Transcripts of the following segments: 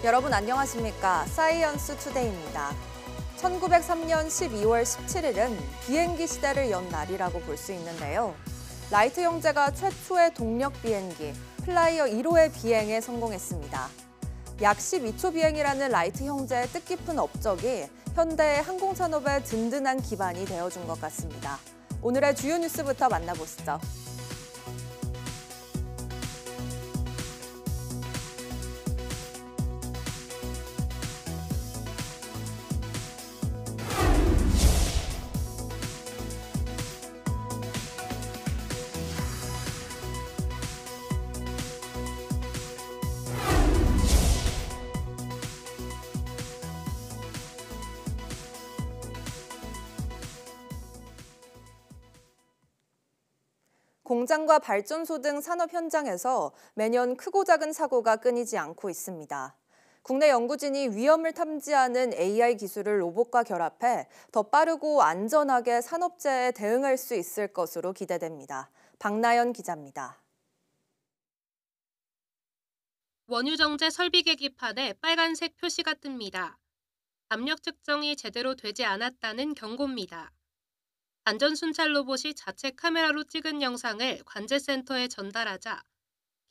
여러분 안녕하십니까? 사이언스 투데이입니다. 1903년 12월 17일은 비행기 시대를 연 날이라고 볼 수 있는데요. 라이트 형제가 최초의 동력 비행기 플라이어 1호의 비행에 성공했습니다. 약 12초 비행이라는 라이트 형제의 뜻깊은 업적이 현대의 항공산업의 든든한 기반이 되어준 것 같습니다. 오늘의 주요 뉴스부터 만나보시죠. 공장과 발전소 등 산업 현장에서 매년 크고 작은 사고가 끊이지 않고 있습니다. 국내 연구진이 위험을 탐지하는 AI 기술을 로봇과 결합해 더 빠르고 안전하게 산업재해에 대응할 수 있을 것으로 기대됩니다. 박나연 기자입니다. 원유정제 설비 계기판에 빨간색 표시가 뜹니다. 압력 측정이 제대로 되지 않았다는 경고입니다. 안전 순찰 로봇이 자체 카메라로 찍은 영상을 관제센터에 전달하자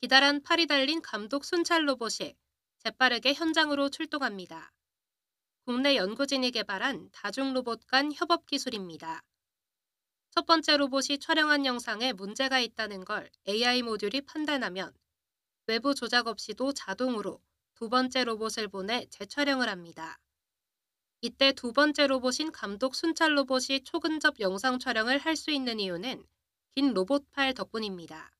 기다란 팔이 달린 감독 순찰 로봇이 재빠르게 현장으로 출동합니다. 국내 연구진이 개발한 다중 로봇 간 협업 기술입니다. 첫 번째 로봇이 촬영한 영상에 문제가 있다는 걸 AI 모듈이 판단하면 외부 조작 없이도 자동으로 두 번째 로봇을 보내 재촬영을 합니다. 이때 두 번째 로봇인 감독 순찰 로봇이 초근접 영상 촬영을 할 수 있는 이유는 긴 로봇 팔 덕분입니다.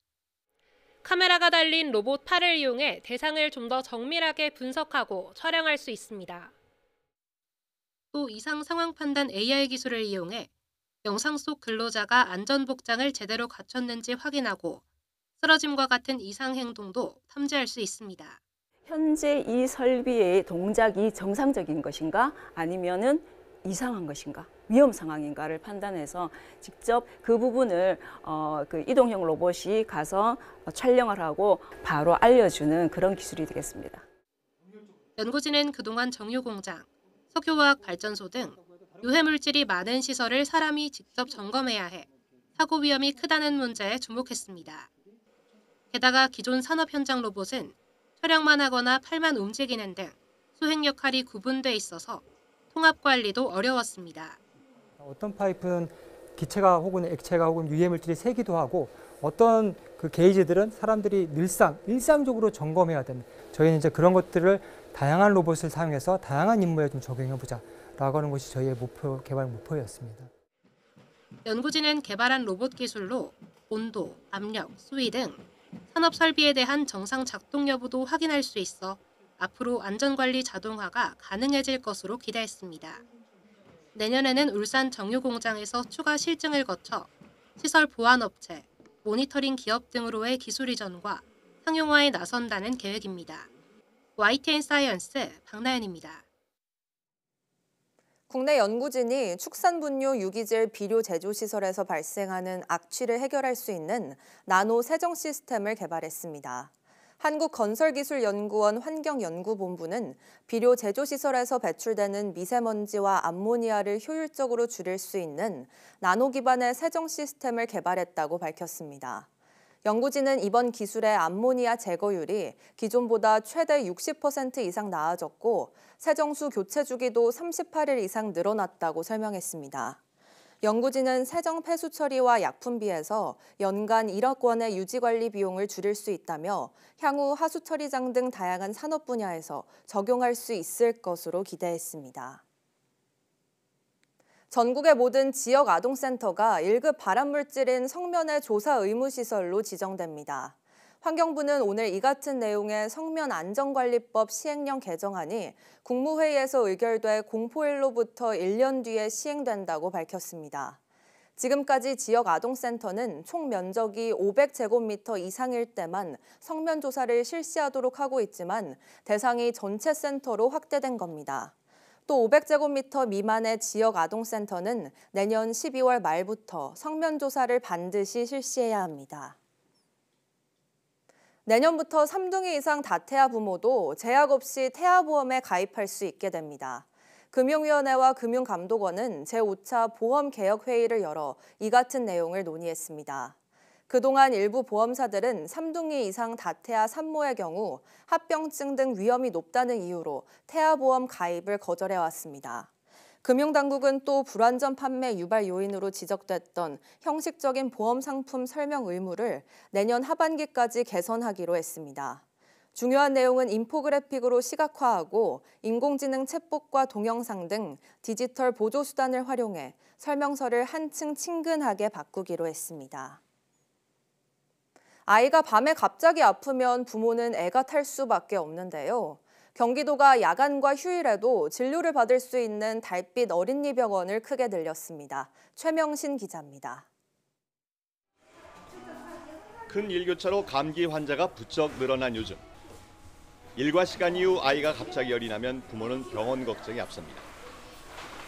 카메라가 달린 로봇 팔을 이용해 대상을 좀 더 정밀하게 분석하고 촬영할 수 있습니다. 또 이상 상황 판단 AI 기술을 이용해 영상 속 근로자가 안전복장을 제대로 갖췄는지 확인하고 쓰러짐과 같은 이상 행동도 탐지할 수 있습니다. 현재 이 설비의 동작이 정상적인 것인가 아니면은 이상한 것인가, 위험 상황인가를 판단해서 직접 그 부분을 그 이동형 로봇이 가서 촬영을 하고 바로 알려주는 그런 기술이 되겠습니다. 연구진은 그동안 정유공장, 석유화학 발전소 등 유해물질이 많은 시설을 사람이 직접 점검해야 해 사고 위험이 크다는 문제에 주목했습니다. 게다가 기존 산업 현장 로봇은 촬영만 하거나 팔만 움직이는 등 수행 역할이 구분돼 있어서 통합 관리도 어려웠습니다. 어떤 파이프는 기체가 혹은 액체가 혹은 유해물질이 새기도 하고 어떤 그 게이지들은 사람들이 일상적으로 점검해야 됩니다. 저희는 이제 그런 것들을 다양한 로봇을 사용해서 다양한 임무에 좀 적용해보자라고 하는 것이 저희의 개발 목표였습니다. 연구진은 개발한 로봇 기술로 온도, 압력, 수위 등 산업 설비에 대한 정상 작동 여부도 확인할 수 있어 앞으로 안전관리 자동화가 가능해질 것으로 기대했습니다. 내년에는 울산 정유공장에서 추가 실증을 거쳐 시설 보안업체, 모니터링 기업 등으로의 기술 이전과 상용화에 나선다는 계획입니다. YTN 사이언스 박나연입니다. 국내 연구진이 축산분뇨 유기질 비료 제조 시설에서 발생하는 악취를 해결할 수 있는 나노 세정 시스템을 개발했습니다. 한국건설기술연구원 환경연구본부는 비료 제조 시설에서 배출되는 미세먼지와 암모니아를 효율적으로 줄일 수 있는 나노 기반의 세정 시스템을 개발했다고 밝혔습니다. 연구진은 이번 기술의 암모니아 제거율이 기존보다 최대 60% 이상 나아졌고 세정수 교체 주기도 38일 이상 늘어났다고 설명했습니다. 연구진은 세정 폐수 처리와 약품비에서 연간 1억 원의 유지관리 비용을 줄일 수 있다며 향후 하수 처리장 등 다양한 산업 분야에서 적용할 수 있을 것으로 기대했습니다. 전국의 모든 지역 아동센터가 1급 발암물질인 성면의 조사 의무시설로 지정됩니다. 환경부는 오늘 이 같은 내용의 성면안전관리법 시행령 개정안이 국무회의에서 의결돼 공포일로부터 1년 뒤에 시행된다고 밝혔습니다. 지금까지 지역 아동센터는 총 면적이 500제곱미터 이상일 때만 성면 조사를 실시하도록 하고 있지만 대상이 전체 센터로 확대된 겁니다. 또 500제곱미터 미만의 지역 아동센터는 내년 12월 말부터 성면 조사를 반드시 실시해야 합니다. 내년부터 3둥이 이상 다태아 부모도 제약 없이 태아보험에 가입할 수 있게 됩니다. 금융위원회와 금융감독원은 제5차 보험개혁회의를 열어 이 같은 내용을 논의했습니다. 그동안 일부 보험사들은 3둥이 이상 다태아 산모의 경우 합병증 등 위험이 높다는 이유로 태아보험 가입을 거절해왔습니다. 금융당국은 또 불완전 판매 유발 요인으로 지적됐던 형식적인 보험 상품 설명 의무를 내년 하반기까지 개선하기로 했습니다. 중요한 내용은 인포그래픽으로 시각화하고 인공지능 챗봇과 동영상 등 디지털 보조수단을 활용해 설명서를 한층 친근하게 바꾸기로 했습니다. 아이가 밤에 갑자기 아프면 부모는 애가 탈 수밖에 없는데요. 경기도가 야간과 휴일에도 진료를 받을 수 있는 달빛 어린이병원을 크게 늘렸습니다. 최명신 기자입니다. 큰 일교차로 감기 환자가 부쩍 늘어난 요즘. 일과 시간 이후 아이가 갑자기 열이 나면 부모는 병원 걱정이 앞섭니다.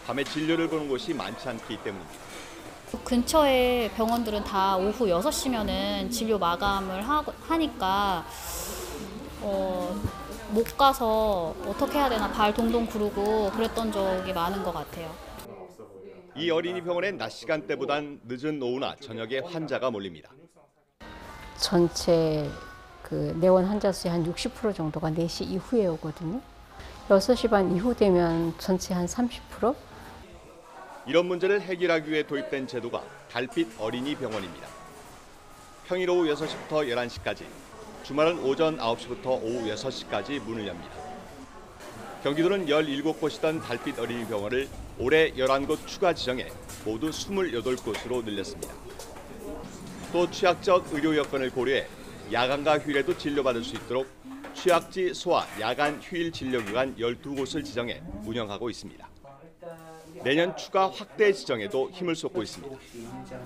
밤에 진료를 보는 곳이 많지 않기 때문입니다. 근처에 병원들은 다 오후 6시면은 진료 마감을 하니까 못 가서 어떻게 해야 되나 발 동동 구르고 그랬던 적이 많은 것 같아요. 이 어린이 병원엔 낮 시간대보단 늦은 오후나 저녁에 환자가 몰립니다. 전체 내원 환자 수의 한 60% 정도가 4시 이후에 오거든요. 6시 반 이후 되면 전체 한 30%? 이런 문제를 해결하기 위해 도입된 제도가 달빛 어린이 병원입니다. 평일 오후 6시부터 11시까지, 주말은 오전 9시부터 오후 6시까지 문을 엽니다. 경기도는 17곳이던 달빛 어린이 병원을 올해 11곳 추가 지정해 모두 28곳으로 늘렸습니다. 또 취약적 의료 여건을 고려해 야간과 휴일에도 진료받을 수 있도록 취약지 소아 야간 휴일 진료기관 12곳을 지정해 운영하고 있습니다. 내년 추가 확대 지정에도 힘을 쏟고 있습니다.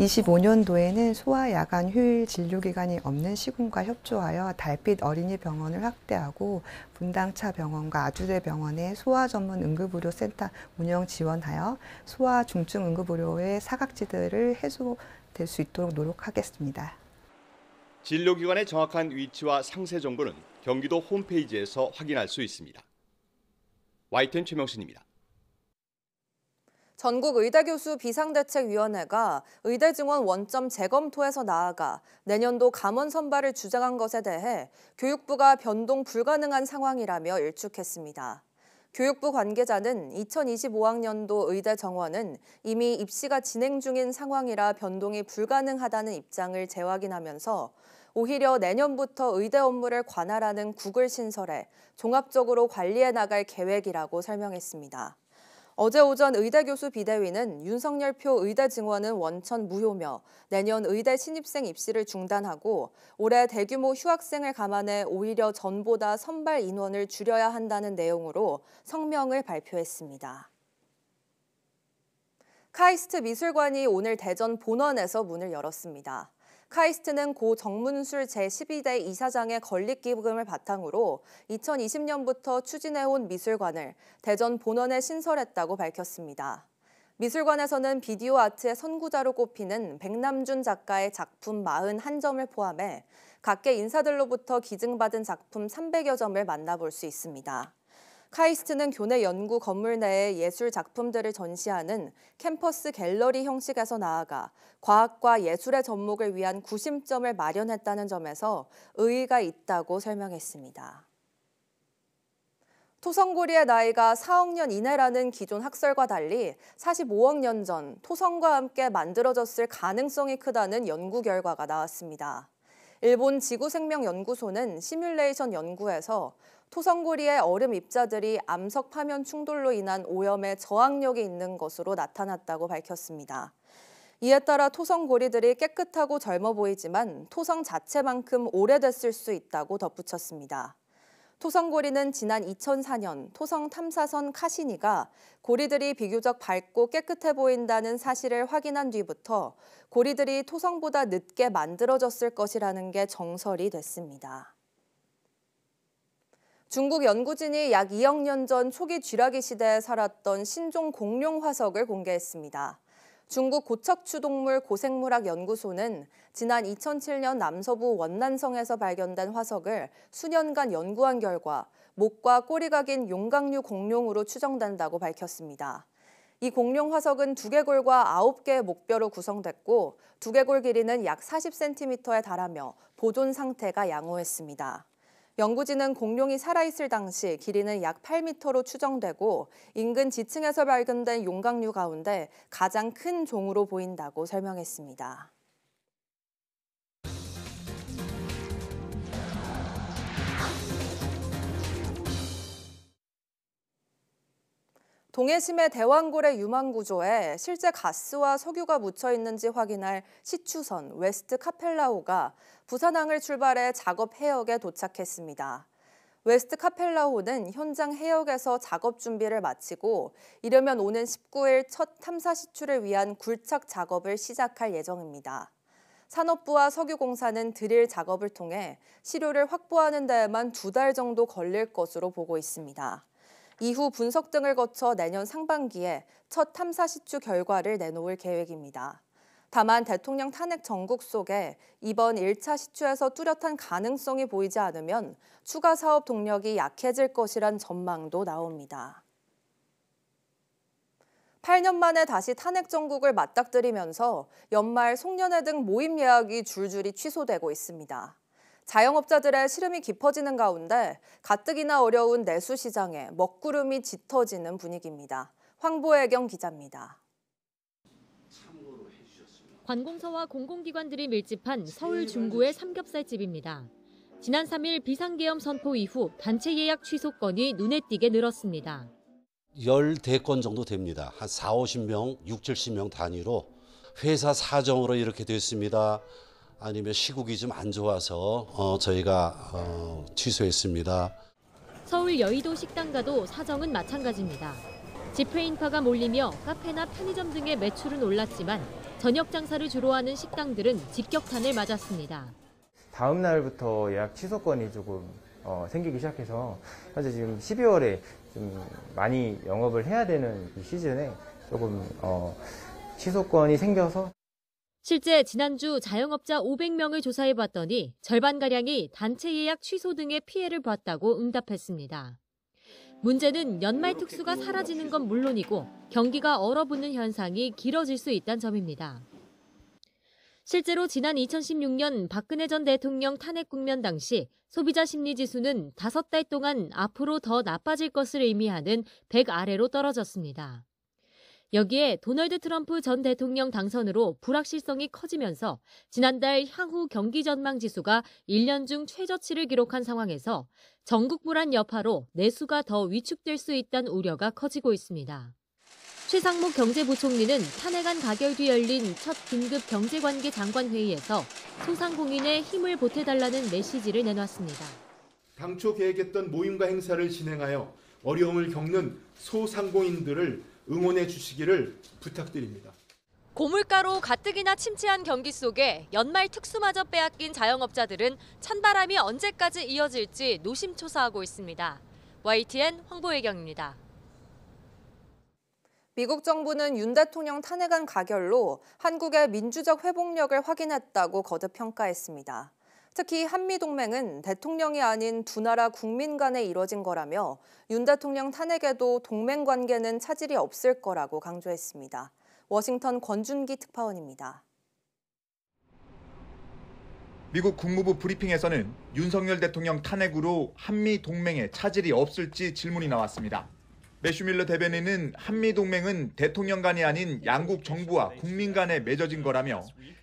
25년도에는 소아 야간 휴일 진료기관이 없는 시군과 협조하여 달빛 어린이 병원을 확대하고 분당차 병원과 아주대 병원의 소아 전문 응급의료센터 운영 지원하여 소아 중증 응급의료의 사각지대를 해소될 수 있도록 노력하겠습니다. 진료기관의 정확한 위치와 상세 정보는 경기도 홈페이지에서 확인할 수 있습니다. YTN 최명신입니다. 전국의대교수 비상대책위원회가 의대 증원 원점 재검토에서 나아가 내년도 감원 선발을 주장한 것에 대해 교육부가 변동 불가능한 상황이라며 일축했습니다. 교육부 관계자는 2025학년도 의대 정원은 이미 입시가 진행 중인 상황이라 변동이 불가능하다는 입장을 재확인하면서 오히려 내년부터 의대 업무를 관할하는 국을 신설해 종합적으로 관리해 나갈 계획이라고 설명했습니다. 어제 오전 의대교수 비대위는 윤석열표 의대 증원은 원천 무효며 내년 의대 신입생 입시를 중단하고 올해 대규모 휴학생을 감안해 오히려 전보다 선발 인원을 줄여야 한다는 내용으로 성명을 발표했습니다. 카이스트 미술관이 오늘 대전 본원에서 문을 열었습니다. 카이스트는 고 정문술 제12대 이사장의 건립기금을 바탕으로 2020년부터 추진해온 미술관을 대전 본원에 신설했다고 밝혔습니다. 미술관에서는 비디오 아트의 선구자로 꼽히는 백남준 작가의 작품 41점을 포함해 각계 인사들로부터 기증받은 작품 300여 점을 만나볼 수 있습니다. 카이스트는 교내 연구 건물 내에 예술 작품들을 전시하는 캠퍼스 갤러리 형식에서 나아가 과학과 예술의 접목을 위한 구심점을 마련했다는 점에서 의의가 있다고 설명했습니다. 토성고리의 나이가 4억 년 이내라는 기존 학설과 달리 45억 년 전 토성과 함께 만들어졌을 가능성이 크다는 연구 결과가 나왔습니다. 일본 지구생명연구소는 시뮬레이션 연구에서 토성고리의 얼음 입자들이 암석 파면 충돌로 인한 오염에 저항력이 있는 것으로 나타났다고 밝혔습니다. 이에 따라 토성고리들이 깨끗하고 젊어 보이지만 토성 자체만큼 오래됐을 수 있다고 덧붙였습니다. 토성고리는 지난 2004년 토성 탐사선 카시니가 고리들이 비교적 밝고 깨끗해 보인다는 사실을 확인한 뒤부터 고리들이 토성보다 늦게 만들어졌을 것이라는 게 정설이 됐습니다. 중국 연구진이 약 2억 년 전 초기 쥐라기 시대에 살았던 신종 공룡 화석을 공개했습니다. 중국 고척추동물 고생물학 연구소는 지난 2007년 남서부 원난성에서 발견된 화석을 수년간 연구한 결과 목과 꼬리가 긴 용각류 공룡으로 추정된다고 밝혔습니다. 이 공룡 화석은 두개골과 9개의 목뼈로 구성됐고 두개골 길이는 약 40cm에 달하며 보존 상태가 양호했습니다. 연구진은 공룡이 살아있을 당시 길이는 약 8m로 추정되고 인근 지층에서 발견된 용각류 가운데 가장 큰 종으로 보인다고 설명했습니다. 동해심의 대왕고래 유망 구조에 실제 가스와 석유가 묻혀 있는지 확인할 시추선 웨스트 카펠라호가 부산항을 출발해 작업 해역에 도착했습니다. 웨스트 카펠라호는 현장 해역에서 작업 준비를 마치고 이르면 오는 19일 첫 탐사 시추를 위한 굴착 작업을 시작할 예정입니다. 산업부와 석유공사는 드릴 작업을 통해 시료를 확보하는 데에만 2달 정도 걸릴 것으로 보고 있습니다. 이후 분석 등을 거쳐 내년 상반기에 첫 탐사 시추 결과를 내놓을 계획입니다. 다만 대통령 탄핵 정국 속에 이번 1차 시추에서 뚜렷한 가능성이 보이지 않으면 추가 사업 동력이 약해질 것이란 전망도 나옵니다. 8년 만에 다시 탄핵 정국을 맞닥뜨리면서 연말 송년회 등 모임 예약이 줄줄이 취소되고 있습니다. 자영업자들의 시름이 깊어지는 가운데 가뜩이나 어려운 내수 시장에 먹구름이 짙어지는 분위기입니다. 황보혜경 기자입니다. 관공서와 공공기관들이 밀집한 서울 중구의 삼겹살집입니다. 지난 3일 비상계엄 선포 이후 단체 예약 취소 건이 눈에 띄게 늘었습니다. 10대건 정도 됩니다. 한 4, 50명, 6, 70명 단위로 회사 사정으로 이렇게 됐습니다. 아니면 시국이 좀 안 좋아서 저희가 취소했습니다. 서울 여의도 식당가도 사정은 마찬가지입니다. 집회 인파가 몰리며 카페나 편의점 등의 매출은 올랐지만 저녁 장사를 주로 하는 식당들은 직격탄을 맞았습니다. 다음 날부터 예약 취소건이 조금 생기기 시작해서 현재 지금 12월에 좀 많이 영업을 해야 되는 이 시즌에 조금 취소건이 생겨서 실제 지난주 자영업자 500명을 조사해봤더니 절반가량이 단체 예약 취소 등의 피해를 봤다고 응답했습니다. 문제는 연말 특수가 사라지는 건 물론이고 경기가 얼어붙는 현상이 길어질 수 있다는 점입니다. 실제로 지난 2016년 박근혜 전 대통령 탄핵 국면 당시 소비자 심리지수는 5달 동안 앞으로 더 나빠질 것을 의미하는 100 아래로 떨어졌습니다. 여기에 도널드 트럼프 전 대통령 당선으로 불확실성이 커지면서 지난달 향후 경기 전망 지수가 1년 중 최저치를 기록한 상황에서 전국 불안 여파로 내수가 더 위축될 수 있다는 우려가 커지고 있습니다. 최상목 경제부총리는 탄핵안 가결 뒤 열린 첫 긴급 경제관계 장관회의에서 소상공인에 힘을 보태달라는 메시지를 내놨습니다. 당초 계획했던 모임과 행사를 진행하여 어려움을 겪는 소상공인들을 응원해 주시기를 부탁드립니다. 고물가로 가뜩이나 침체한 경기 속에 연말 특수마저 빼앗긴 자영업자들은 찬바람이 언제까지 이어질지 노심초사하고 있습니다. YTN 황보혜경입니다. 미국 정부는 윤 대통령 탄핵안 가결로 한국의 민주적 회복력을 확인했다고 거듭 평가했습니다. 특히 한미동맹은 대통령이 아닌 두 나라 국민 간에 이뤄진 거라며 윤 대통령 탄핵에도 동맹 관계는 차질이 없을 거라고 강조했습니다. 워싱턴 권준기 특파원입니다. 미국 국무부 브리핑에서는 윤석열 대통령 탄핵으로 한미동맹에 차질이 없을지 질문이 나왔습니다. 매슈 밀러 대변인은 한미동맹은 대통령 간이 아닌 양국 정부와 국민 간에 맺어진 거라며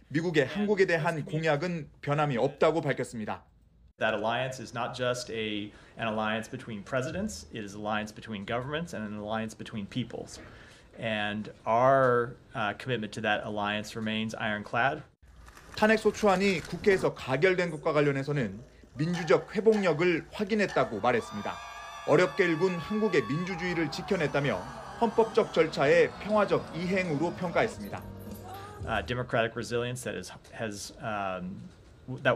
미국의 한국에 대한 공약은 변함이 없다고 밝혔습니다. That alliance is not just an alliance between presidents, it is an alliance between governments and an alliance between peoples. And our commitment to that alliance remains ironclad. 탄핵 소추안이 국회에서 가결된 것과 관련해서는 민주적 회복력을 확인했다고 말했습니다. 어렵게 일군 한국의 민주주의를 지켜냈다며 헌법적 절차의 평화적 이행으로 평가했습니다. Democratic resilience that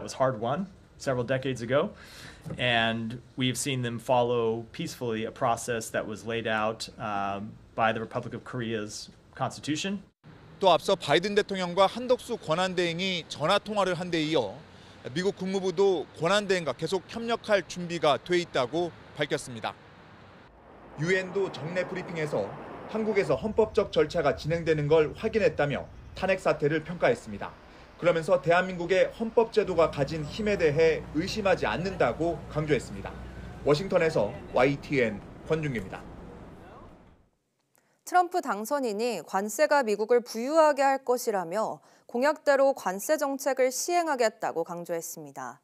was hard won several decades ago, and we've seen them follow peacefully a process that was laid out by the Republic of Korea's constitution. 또 앞서 바이든 대통령과 한덕수 권한대행이 전화 통화를 한 데 이어 미국 국무부도 권한대행과 계속 협력할 준비가 돼 있다고 밝혔습니다. 유엔도 정례 브리핑에서 한국에서 헌법적 절차가 진행되는 걸 확인했다며 탄핵 사태를 평가했습니다. 그러면서 대한민국의 헌법 제도가 가진 힘에 대해 의심하지 않는다고 강조했습니다. 워싱턴에서 YTN 권중기입니다. 트럼프 당선인이 관세가 미국을 부유하게 할 것이라며 공약대로 관세 정책을 시행하겠다고 강조했습니다.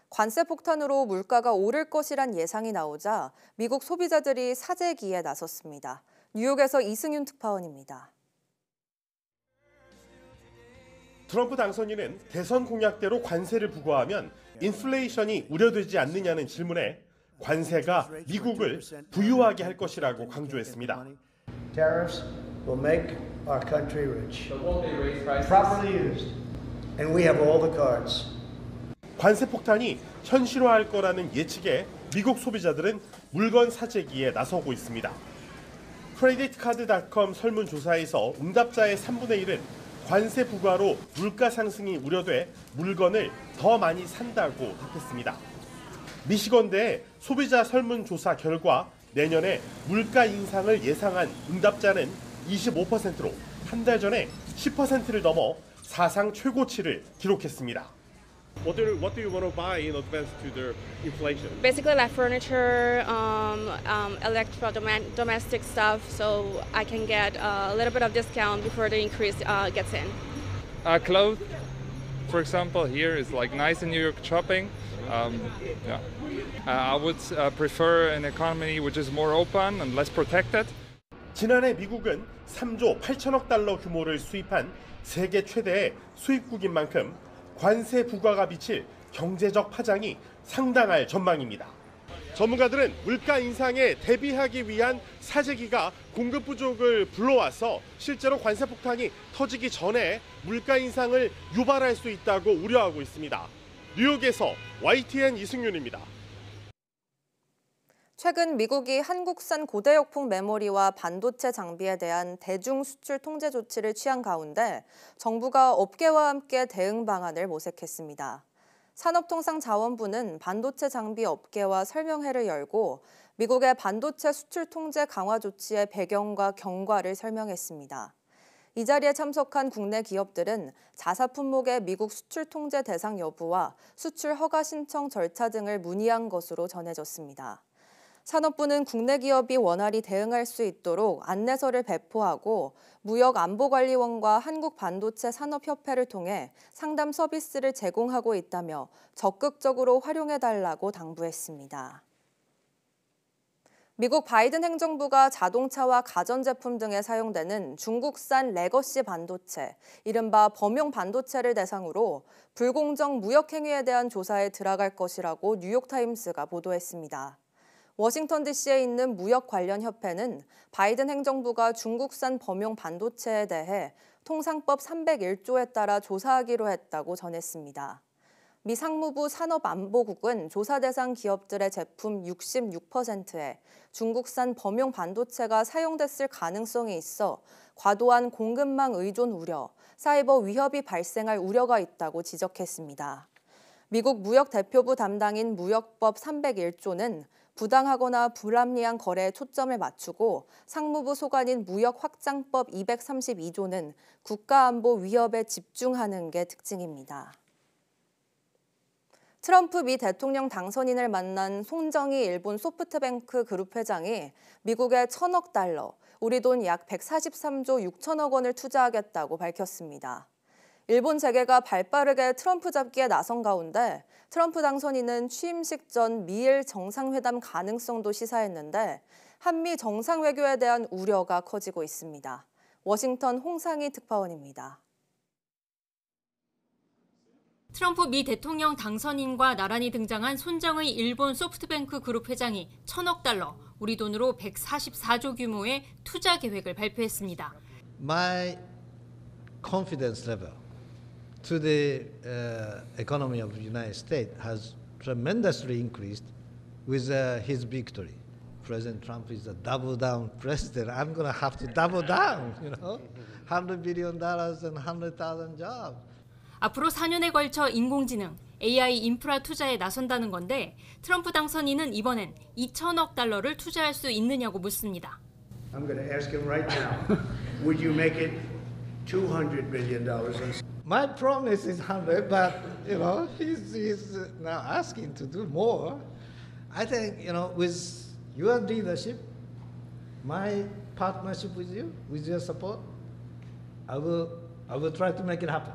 관세 폭탄으로 물가가 오를 것이란 예상이 나오자 미국 소비자들이 사재기에 나섰습니다. 뉴욕에서 이승윤 특파원입니다. 트럼프 당선인은 대선 공약대로 관세를 부과하면 인플레이션이 우려되지 않느냐는 질문에 관세가 미국을 부유하게 할 것이라고 강조했습니다. Tariffs will make our country rich. Properly used. And we have all the cards. 관세 폭탄이 현실화할 거라는 예측에 미국 소비자들은 물건 사재기에 나서고 있습니다. 크레딧카드.com 설문조사에서 응답자의 3분의 1은 관세 부과로 물가 상승이 우려돼 물건을 더 많이 산다고 답했습니다. 미시건대의 소비자 설문조사 결과 내년에 물가 인상을 예상한 응답자는 25%로 한 달 전에 10%를 넘어 사상 최고치를 기록했습니다. What do you want to buy in advance to the inflation? Basically, like furniture, domestic stuff, so I can get a little bit of discount before the increase gets in. Clothes, for example, here is like nice in New York shopping. I would prefer an economy which is more open and less protected. 지난해 미국은 3조 8천억 달러 규모를 수입한 세계 최대의 수입국인 만큼 관세 부과가 미칠 경제적 파장이 상당할 전망입니다. 전문가들은 물가 인상에 대비하기 위한 사재기가 공급 부족을 불러와서 실제로 관세 폭탄이 터지기 전에 물가 인상을 유발할 수 있다고 우려하고 있습니다. 뉴욕에서 YTN 이승윤입니다. 최근 미국이 한국산 고대역폭 메모리와 반도체 장비에 대한 대중 수출 통제 조치를 취한 가운데 정부가 업계와 함께 대응 방안을 모색했습니다. 산업통상자원부는 반도체 장비 업계와 설명회를 열고 미국의 반도체 수출 통제 강화 조치의 배경과 경과를 설명했습니다. 이 자리에 참석한 국내 기업들은 자사 품목의 미국 수출 통제 대상 여부와 수출 허가 신청 절차 등을 문의한 것으로 전해졌습니다. 산업부는 국내 기업이 원활히 대응할 수 있도록 안내서를 배포하고 무역안보관리원과 한국반도체산업협회를 통해 상담 서비스를 제공하고 있다며 적극적으로 활용해달라고 당부했습니다. 미국 바이든 행정부가 자동차와 가전제품 등에 사용되는 중국산 레거시 반도체, 이른바 범용 반도체를 대상으로 불공정 무역 행위에 대한 조사에 들어갈 것이라고 뉴욕타임스가 보도했습니다. 워싱턴 DC에 있는 무역 관련 협회는 바이든 행정부가 중국산 범용 반도체에 대해 통상법 301조에 따라 조사하기로 했다고 전했습니다. 미 상무부 산업안보국은 조사 대상 기업들의 제품 66%에 중국산 범용 반도체가 사용됐을 가능성이 있어 과도한 공급망 의존 우려, 사이버 위협이 발생할 우려가 있다고 지적했습니다. 미국 무역대표부 담당인 무역법 301조는 부당하거나 불합리한 거래에 초점을 맞추고 상무부 소관인 무역확장법 232조는 국가안보 위협에 집중하는 게 특징입니다. 트럼프 미 대통령 당선인을 만난 손정희 일본 소프트뱅크 그룹 회장이 미국에 1,000억 달러, 우리 돈 약 143조 6천억 원을 투자하겠다고 밝혔습니다. 일본 재계가 발빠르게 트럼프 잡기에 나선 가운데 트럼프 당선인은 취임식 전 미일 정상회담 가능성도 시사했는데 한미 정상외교에 대한 우려가 커지고 있습니다. 워싱턴 홍상희 특파원입니다. 트럼프 미 대통령 당선인과 나란히 등장한 손정의 일본 소프트뱅크 그룹 회장이 1,000억 달러, 우리 돈으로 144조 규모의 투자 계획을 발표했습니다. My confidence level to the economy of the United States has tremendously increased with his victory. President Trump is a double down president. I'm going to have to double down, you know, $100 billion and 100,000 jobs. 앞으로 4년에 걸쳐 인공지능, AI 인프라 투자에 나선다는 건데 트럼프 당선인은 이번엔 2,000억 달러를 투자할 수 있느냐고 묻습니다. I'm going to ask him right now. Would you make it $200 billion? My promise is 100, but you know he's now asking to do more. I think with your leadership, my partnership with you, with your support, I will try to make it happen.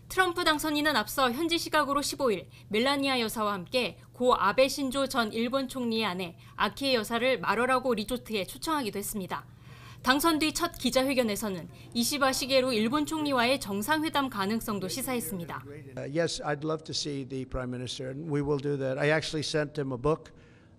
트럼프 당선인은 앞서 현지 시각으로 15일 멜라니아 여사와 함께 고 아베 신조 전 일본 총리의 아내 아키에 여사를 마러라고 리조트에 초청하기도 했습니다. 당선 뒤 첫 기자회견에서는 이시바 시게루 일본 총리와의 정상회담 가능성도 시사했습니다. Yes, I'd love to see the Prime Minister, and we will do that. I actually sent him a book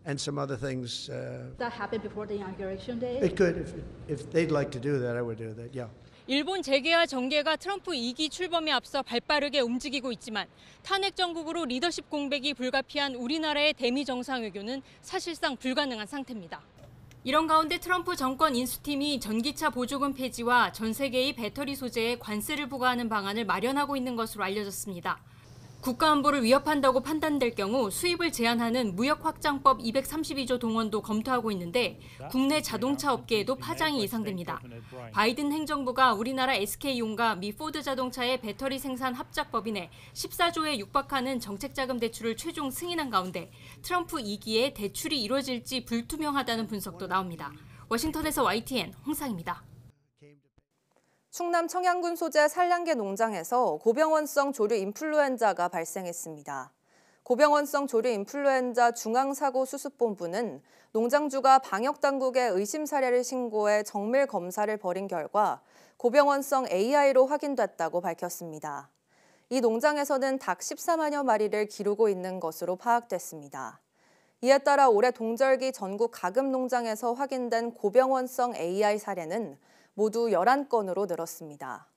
and some other things. That happened before the inauguration day? It could, if they'd like to do that, I would do that. Yeah. 일본 재계와 정계가 트럼프 2기 출범에 앞서 발빠르게 움직이고 있지만 탄핵 정국으로 리더십 공백이 불가피한 우리나라의 대미 정상회교는 사실상 불가능한 상태입니다. 이런 가운데 트럼프 정권 인수팀이 전기차 보조금 폐지와 전 세계의 배터리 소재에 관세를 부과하는 방안을 마련하고 있는 것으로 알려졌습니다. 국가안보를 위협한다고 판단될 경우 수입을 제한하는 무역확장법 232조 동원도 검토하고 있는데 국내 자동차 업계에도 파장이 예상됩니다. 바이든 행정부가 우리나라 SK용과 미 포드 자동차의 배터리 생산 합작법인에 14조에 육박하는 정책자금 대출을 최종 승인한 가운데 트럼프 2기에 대출이 이루어질지 불투명하다는 분석도 나옵니다. 워싱턴에서 YTN 홍상입니다. 충남 청양군 소재 산란계 농장에서 고병원성 조류 인플루엔자가 발생했습니다. 고병원성 조류 인플루엔자 중앙사고수습본부는 농장주가 방역당국에 의심 사례를 신고해 정밀 검사를 벌인 결과 고병원성 AI로 확인됐다고 밝혔습니다. 이 농장에서는 닭 14만여 마리를 기르고 있는 것으로 파악됐습니다. 이에 따라 올해 동절기 전국 가금 농장에서 확인된 고병원성 AI 사례는 모두 11건으로 늘었습니다.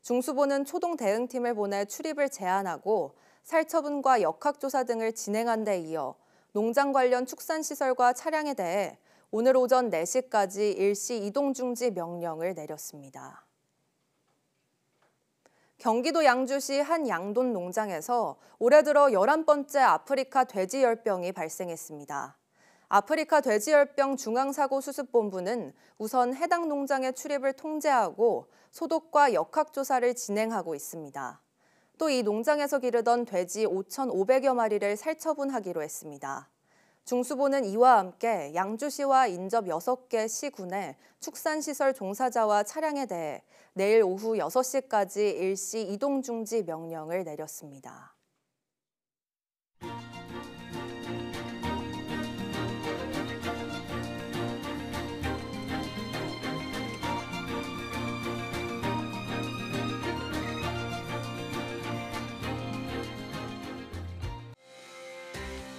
중수본은 초동 대응팀을 보내 출입을 제한하고 살처분과 역학조사 등을 진행한 데 이어 농장 관련 축산시설과 차량에 대해 오늘 오전 4시까지 일시 이동 중지 명령을 내렸습니다. 경기도 양주시 한 양돈 농장에서 올해 들어 11번째 아프리카 돼지열병이 발생했습니다. 아프리카 돼지열병 중앙사고수습본부는 우선 해당 농장의 출입을 통제하고 소독과 역학조사를 진행하고 있습니다. 또 이 농장에서 기르던 돼지 5,500여 마리를 살처분하기로 했습니다. 중수본은 이와 함께 양주시와 인접 6개 시군의 축산시설 종사자와 차량에 대해 내일 오후 6시까지 일시 이동 중지 명령을 내렸습니다.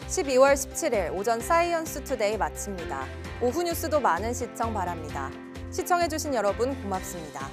(12월 17일) 오전 사이언스 투데이 마칩니다. 오후 뉴스도 많은 시청 바랍니다. 시청해주신 여러분 고맙습니다.